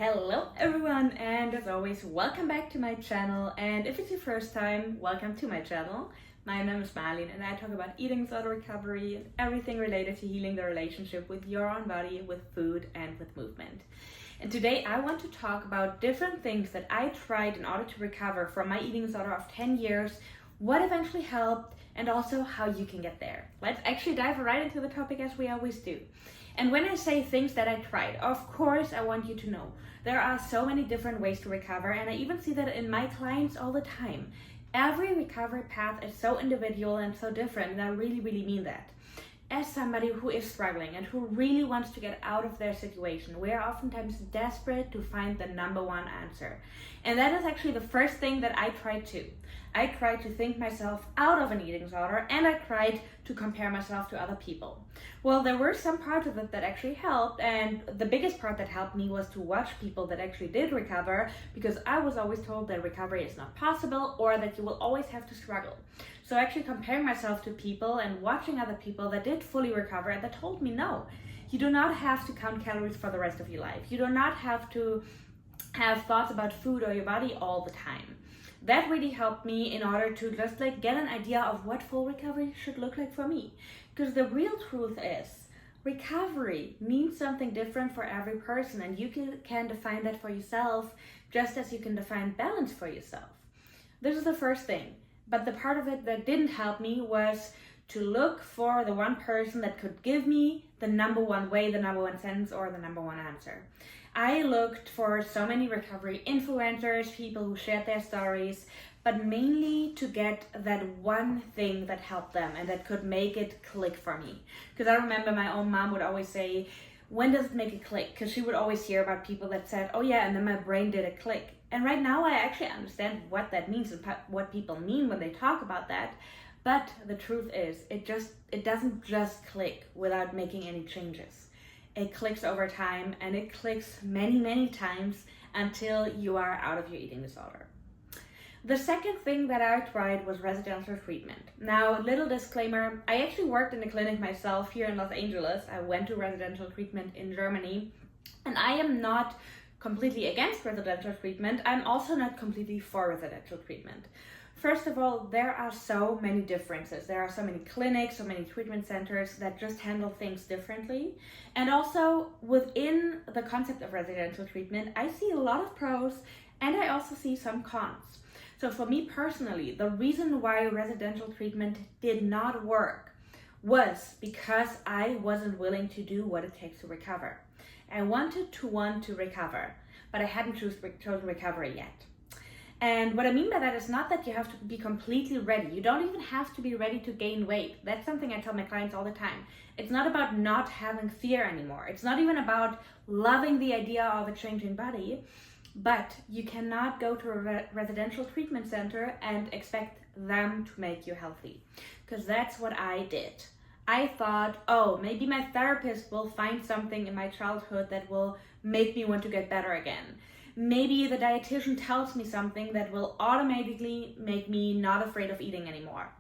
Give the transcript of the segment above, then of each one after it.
Hello everyone, and as always, welcome back to my channel. And if it's your first time, welcome to my channel. My name is Marlene and I talk about eating disorder recovery and everything related to healing the relationship with your own body, with food and with movement. And today I want to talk about different things that I tried in order to recover from my eating disorder of 10 years, what eventually helped, and also how you can get there. Let's actually dive right into the topic as we always do. And when I say things that I tried, of course I want you to know there are so many different ways to recover, and I even see that in my clients all the time. Every recovery path is so individual and so different, and I really mean that. As somebody who is struggling and who really wants to get out of their situation, we are oftentimes desperate to find the number one answer. And that is actually the first thing that I tried to. I tried to think myself out of an eating disorder, and I tried to compare myself to other people. Well, there were some parts of it that actually helped, and the biggest part that helped me was to watch people that actually did recover, because I was always told that recovery is not possible or that you will always have to struggle. So actually comparing myself to people and watching other people that did fully recover and that told me no, you do not have to count calories for the rest of your life. You do not have to have thoughts about food or your body all the time. That really helped me in order to just get an idea of what full recovery should look like for me. Because the real truth is, recovery means something different for every person, and you can define that for yourself just as you can define balance for yourself. This is the first thing. But the part of it that didn't help me was to look for the one person that could give me the number one way, the number one sentence, or the number one answer. I looked for so many recovery influencers, people who shared their stories, but mainly to get that one thing that helped them and that could make it click for me. Because I remember my own mom would always say, when does it make it click? Because she would always hear about people that said, oh yeah, and then my brain did a click. And right now I actually understand what that means and what people mean when they talk about that. But the truth is, it doesn't just click without making any changes. It clicks over time, and it clicks many times until you are out of your eating disorder. The second thing that I tried was residential treatment. Now, little disclaimer, I actually worked in a clinic myself here in Los Angeles. I went to residential treatment in Germany, and I am not completely against residential treatment. I'm also not completely for residential treatment. First of all, there are so many differences. There are so many clinics, so many treatment centers that just handle things differently. And also within the concept of residential treatment, I see a lot of pros and I also see some cons. So for me personally, the reason why residential treatment did not work was because I wasn't willing to do what it takes to recover. I wanted to want to recover, but I hadn't chosen recovery yet. And what I mean by that is not that you have to be completely ready. You don't even have to be ready to gain weight. That's something I tell my clients all the time. It's not about not having fear anymore. It's not even about loving the idea of a changing body, but you cannot go to a residential treatment center and expect them to make you healthy. Because that's what I did. I thought, oh, maybe my therapist will find something in my childhood that will make me want to get better again. Maybe the dietitian tells me something that will automatically make me not afraid of eating anymore.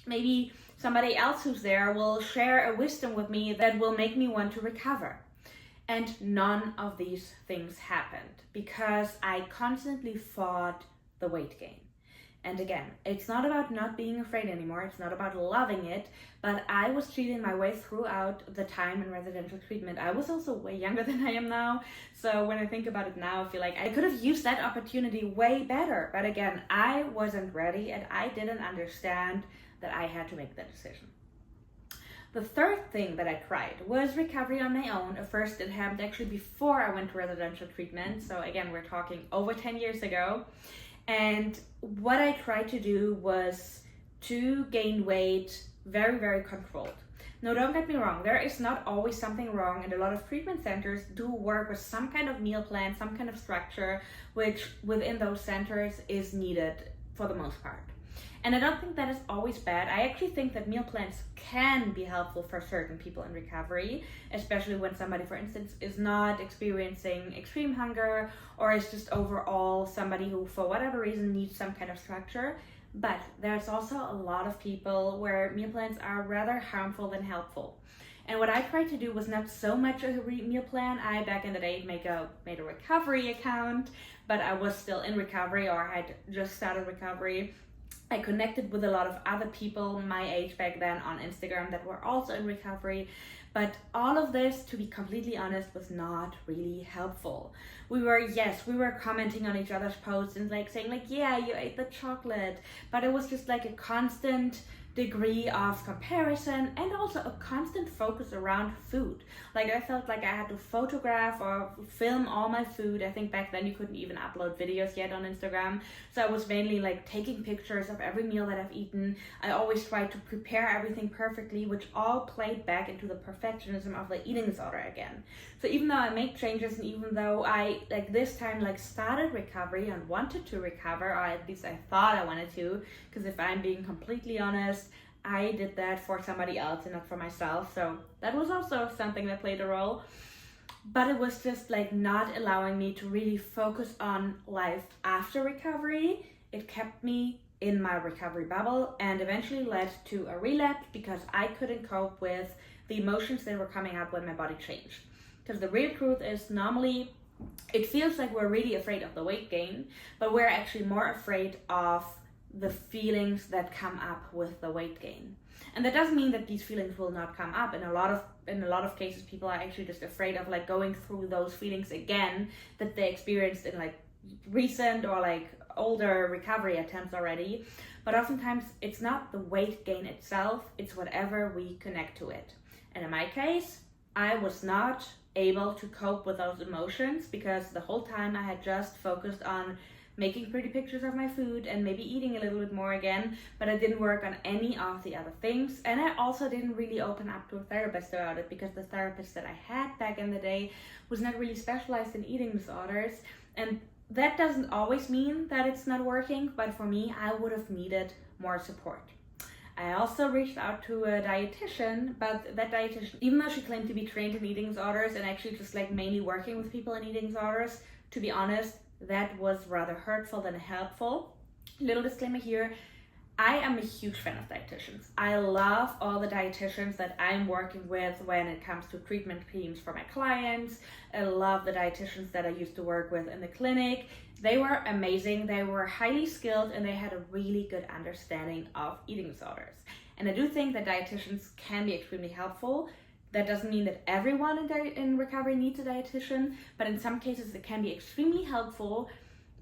Maybe somebody else who's there will share a wisdom with me that will make me want to recover. And none of these things happened because I constantly fought the weight gain. And again, it's not about not being afraid anymore. It's not about loving it, but I was cheating my way throughout the time in residential treatment. I was also way younger than I am now. So when I think about it now, I feel like I could have used that opportunity way better. But again, I wasn't ready and I didn't understand that I had to make that decision. The third thing that I tried was recovery on my own. First, it happened actually before I went to residential treatment. So again, we're talking over 10 years ago. And what I tried to do was to gain weight very controlled. Now, don't get me wrong, there is not always something wrong, and a lot of treatment centers do work with some kind of meal plan, some kind of structure, which within those centers is needed for the most part. And I don't think that is always bad. I actually think that meal plans can be helpful for certain people in recovery, especially when somebody, for instance, is not experiencing extreme hunger or is just overall somebody who, for whatever reason, needs some kind of structure. But there's also a lot of people where meal plans are rather harmful than helpful. And what I tried to do was not so much a meal plan. I, back in the day, made a recovery account, but I was still in recovery, or I had just started recovery. I connected with a lot of other people my age back then on Instagram that were also in recovery. But all of this, to be completely honest, was not really helpful. We were commenting on each other's posts and like saying like, yeah, you ate the chocolate. But it was just like a constant degree of comparison and also a constant focus around food. Like I felt like I had to photograph or film all my food. I think back then you couldn't even upload videos yet on Instagram. So I was mainly like taking pictures of every meal that I've eaten. I always tried to prepare everything perfectly, which all played back into the perfectionism of the eating disorder again. So even though I made changes and even though I like this time like started recovery and wanted to recover, or at least I thought I wanted to, because if I'm being completely honest, I did that for somebody else and not for myself. So that was also something that played a role. But it was just like not allowing me to really focus on life after recovery. It kept me in my recovery bubble and eventually led to a relapse because I couldn't cope with the emotions that were coming up when my body changed. Because the real truth is normally it feels like we're really afraid of the weight gain, but we're actually more afraid of the feelings that come up with the weight gain. And that doesn't mean that these feelings will not come up. In a lot of cases, people are actually just afraid of like going through those feelings again that they experienced in like recent or like older recovery attempts already. But oftentimes it's not the weight gain itself, it's whatever we connect to it. And in my case, I was not able to cope with those emotions because the whole time I had just focused on making pretty pictures of my food and maybe eating a little bit more again, but I didn't work on any of the other things. And I also didn't really open up to a therapist about it because the therapist that I had back in the day was not really specialized in eating disorders. And that doesn't always mean that it's not working, but for me, I would have needed more support. I also reached out to a dietitian, but that dietitian, even though she claimed to be trained in eating disorders and actually just like mainly working with people in eating disorders, to be honest, that was rather hurtful than helpful. Little disclaimer here, I am a huge fan of dietitians. I love all the dietitians that I'm working with when it comes to treatment teams for my clients. I love the dietitians that I used to work with in the clinic. They were amazing, they were highly skilled, and they had a really good understanding of eating disorders. And I do think that dietitians can be extremely helpful. That doesn't mean that everyone in recovery needs a dietitian, but in some cases it can be extremely helpful,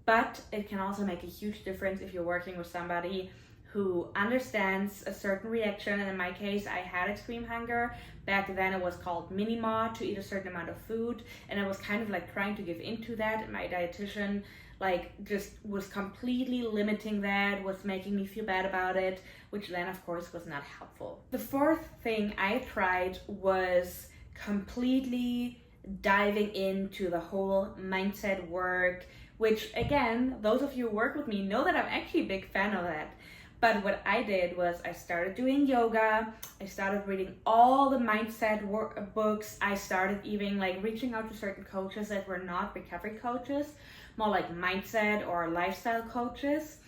but it can also make a huge difference if you're working with somebody who understands a certain reaction. And in my case, I had extreme hunger. Back then it was called mini-MAW, to eat a certain amount of food, and I was kind of like trying to give into that, and my dietitian like just was completely limiting that, was making me feel bad about it, which then of course was not helpful. The fourth thing I tried was completely diving into the whole mindset work, which again, those of you who work with me know that I'm actually a big fan of that. But what I did was I started doing yoga, I started reading all the mindset books, I started even like reaching out to certain coaches that were not recovery coaches, more like mindset or lifestyle coaches.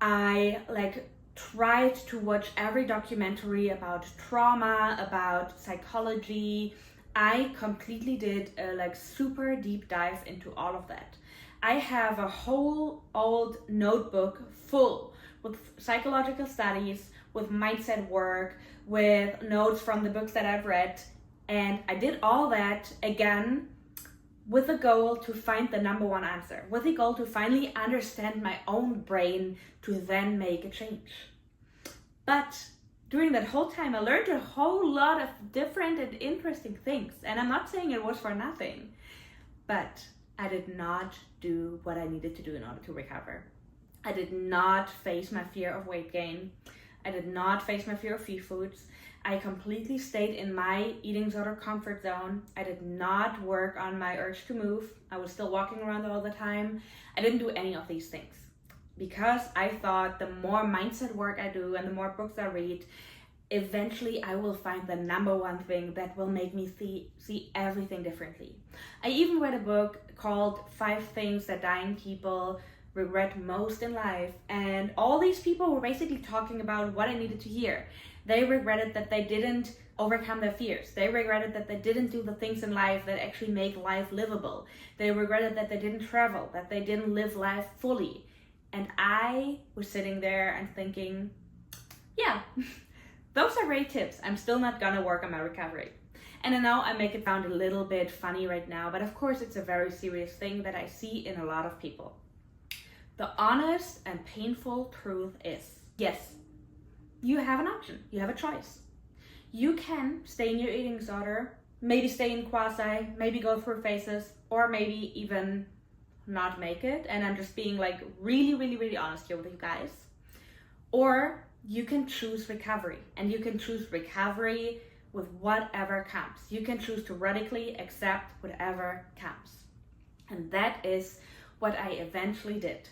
I like tried to watch every documentary about trauma, about psychology. I completely did a like super deep dive into all of that. I have a whole old notebook full with psychological studies, with mindset work, with notes from the books that I've read. And I did all that again with the goal to find the number one answer, with the goal to finally understand my own brain to then make a change. But during that whole time, I learned a whole lot of different and interesting things. And I'm not saying it was for nothing, but I did not do what I needed to do in order to recover. I did not face my fear of weight gain. I did not face my fear of free foods. I completely stayed in my eating disorder comfort zone. I did not work on my urge to move. I was still walking around all the time. I didn't do any of these things because I thought the more mindset work I do and the more books I read, eventually I will find the number one thing that will make me see everything differently. I even read a book called 5 Things That Dying People Regret Most in Life, and all these people were basically talking about what I needed to hear. They regretted that they didn't overcome their fears. They regretted that they didn't do the things in life that actually make life livable. They regretted that they didn't travel, that they didn't live life fully. And I was sitting there and thinking, yeah, those are great tips. I'm still not gonna work on my recovery. And I know I make it sound a little bit funny right now, but of course it's a very serious thing that I see in a lot of people. The honest and painful truth is, yes, you have an option, you have a choice. You can stay in your eating disorder, maybe stay in quasi, maybe go through phases, or maybe even not make it. And I'm just being like really honest here with you guys. Or you can choose recovery, and you can choose recovery with whatever comes. You can choose to radically accept whatever comes. And that is what I eventually did.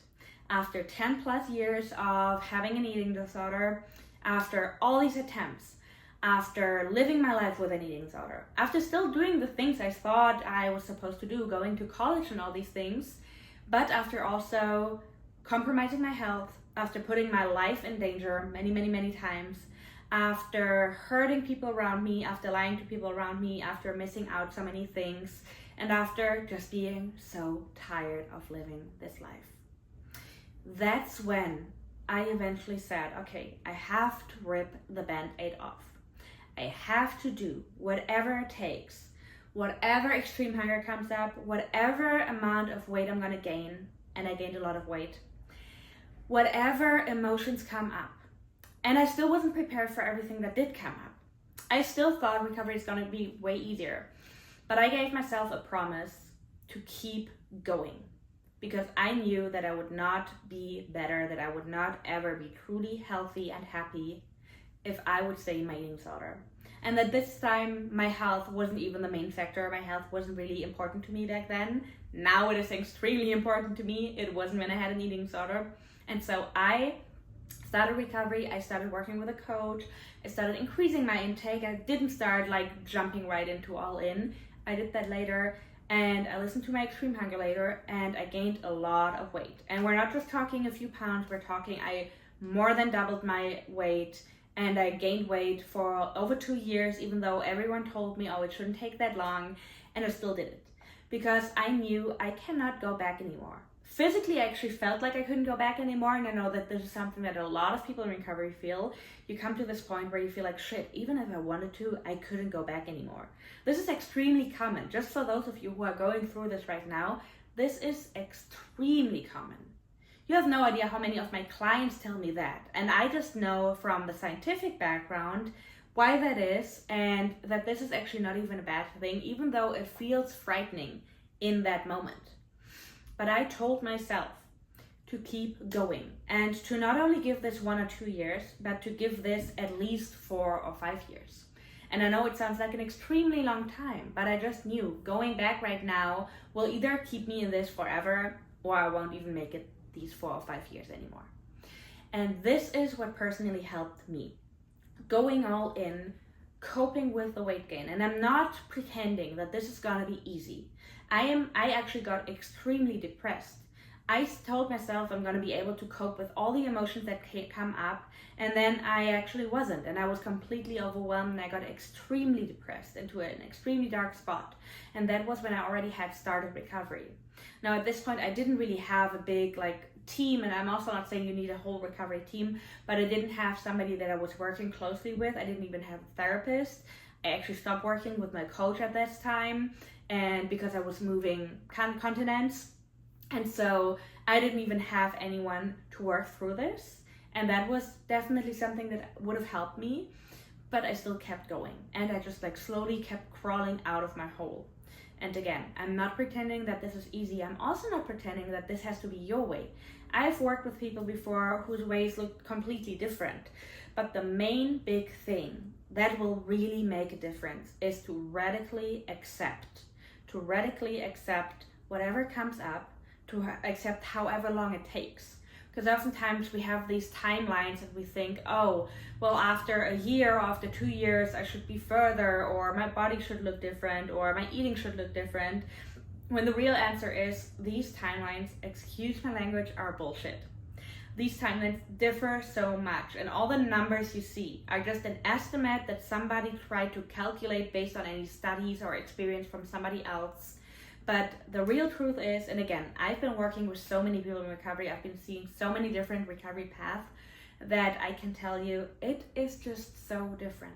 After 10 plus years of having an eating disorder, after all these attempts, after living my life with an eating disorder, after still doing the things I thought I was supposed to do, going to college and all these things, but after also compromising my health, after putting my life in danger many times, after hurting people around me, after lying to people around me, after missing out so many things, and after just being so tired of living this life. That's when I eventually said, okay, I have to rip the band-aid off. I have to do whatever it takes, whatever extreme hunger comes up, whatever amount of weight I'm gonna gain, and I gained a lot of weight, whatever emotions come up. And I still wasn't prepared for everything that did come up. I still thought recovery is gonna be way easier, but I gave myself a promise to keep going, because I knew that I would not be better, that I would not ever be truly healthy and happy if I would stay in my eating disorder. And that this time my health wasn't even the main factor. My health wasn't really important to me back then. Now it is extremely important to me. It wasn't when I had an eating disorder. And so I started recovery. I started working with a coach. I started increasing my intake. I didn't start like jumping right into all in. I did that later. And I listened to my extreme hunger later, and I gained a lot of weight. And we're not just talking a few pounds, we're talking I more than doubled my weight, and I gained weight for over 2 years, even though everyone told me, oh, it shouldn't take that long, and I still did it. Because I knew I cannot go back anymore. Physically, I actually felt like I couldn't go back anymore, and I know that this is something that a lot of people in recovery feel. You come to this point where you feel like, shit, even if I wanted to, I couldn't go back anymore. This is extremely common. Just for those of you who are going through this right now, this is extremely common. You have no idea how many of my clients tell me that, and I just know from the scientific background why that is, and that this is actually not even a bad thing, even though it feels frightening in that moment. But I told myself to keep going, and to not only give this 1 or 2 years, but to give this at least 4 or 5 years. And I know it sounds like an extremely long time, but I just knew going back right now will either keep me in this forever, or I won't even make it these 4 or 5 years anymore. And this is what personally helped me. Going all in, coping with the weight gain. And I'm not pretending that this is gonna be easy. I actually got extremely depressed. I told myself I'm gonna be able to cope with all the emotions that come up, and then I actually wasn't, and I was completely overwhelmed, and I got extremely depressed into an extremely dark spot. And that was when I already had started recovery. Now at this point I didn't really have a big team, and I'm also not saying you need a whole recovery team, but I didn't have somebody that I was working closely with. I didn't even have a therapist. I actually stopped working with my coach at this time, and because I was moving continents, and so I didn't even have anyone to work through this, and that was definitely something that would have helped me, but I still kept going, and I just slowly kept crawling out of my hole. And again, I'm not pretending that this is easy. I'm also not pretending that this has to be your way. I've worked with people before whose ways look completely different, but the main big thing that will really make a difference is to radically accept whatever comes up, to accept however long it takes. Because oftentimes we have these timelines and we think, oh, well, after a year or after 2 years, I should be further, or my body should look different, or my eating should look different. When the real answer is these timelines, excuse my language, are bullshit. these timelines differ so much, and all the numbers you see are just an estimate that somebody tried to calculate based on any studies or experience from somebody else. But the real truth is, and again, I've been working with so many people in recovery, I've been seeing so many different recovery paths, that I can tell you it is just so different.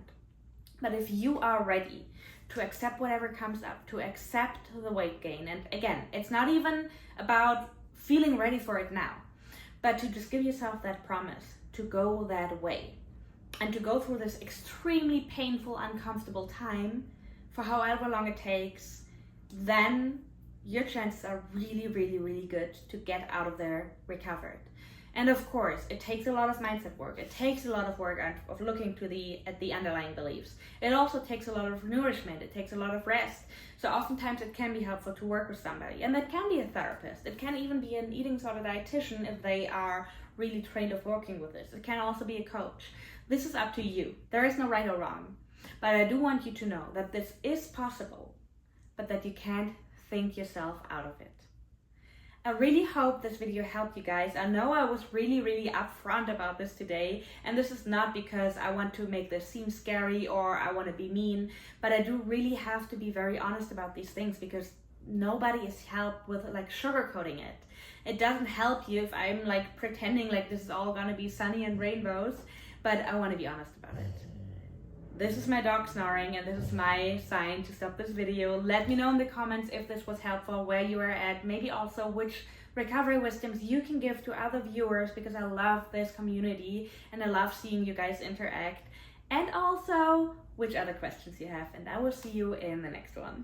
But if you are ready to accept whatever comes up, to accept the weight gain, and again, it's not even about feeling ready for it now, but to just give yourself that promise to go that way and to go through this extremely painful, uncomfortable time for however long it takes, then your chances are really, really, really good to get out of there recovered. And of course, it takes a lot of mindset work. It takes a lot of work of looking at the underlying beliefs. It also takes a lot of nourishment. It takes a lot of rest. So oftentimes it can be helpful to work with somebody. And that can be a therapist. It can even be an eating disorder dietitian if they are really trained of working with this. It can also be a coach. This is up to you. There is no right or wrong. But I do want you to know that this is possible, but that you can't think yourself out of it. I really hope this video helped you guys. I know I was really, really upfront about this today, and this is not because I want to make this seem scary or I want to be mean, but I do really have to be very honest about these things, because nobody is helped with like sugarcoating it. It doesn't help you if I'm like pretending like this is all gonna be sunny and rainbows, but I want to be honest about it. This is my dog snoring, and this is my sign to stop this video. Let me know in the comments if this was helpful, where you are at, maybe also which recovery wisdoms you can give to other viewers, because I love this community and I love seeing you guys interact, and also which other questions you have, and I will see you in the next one.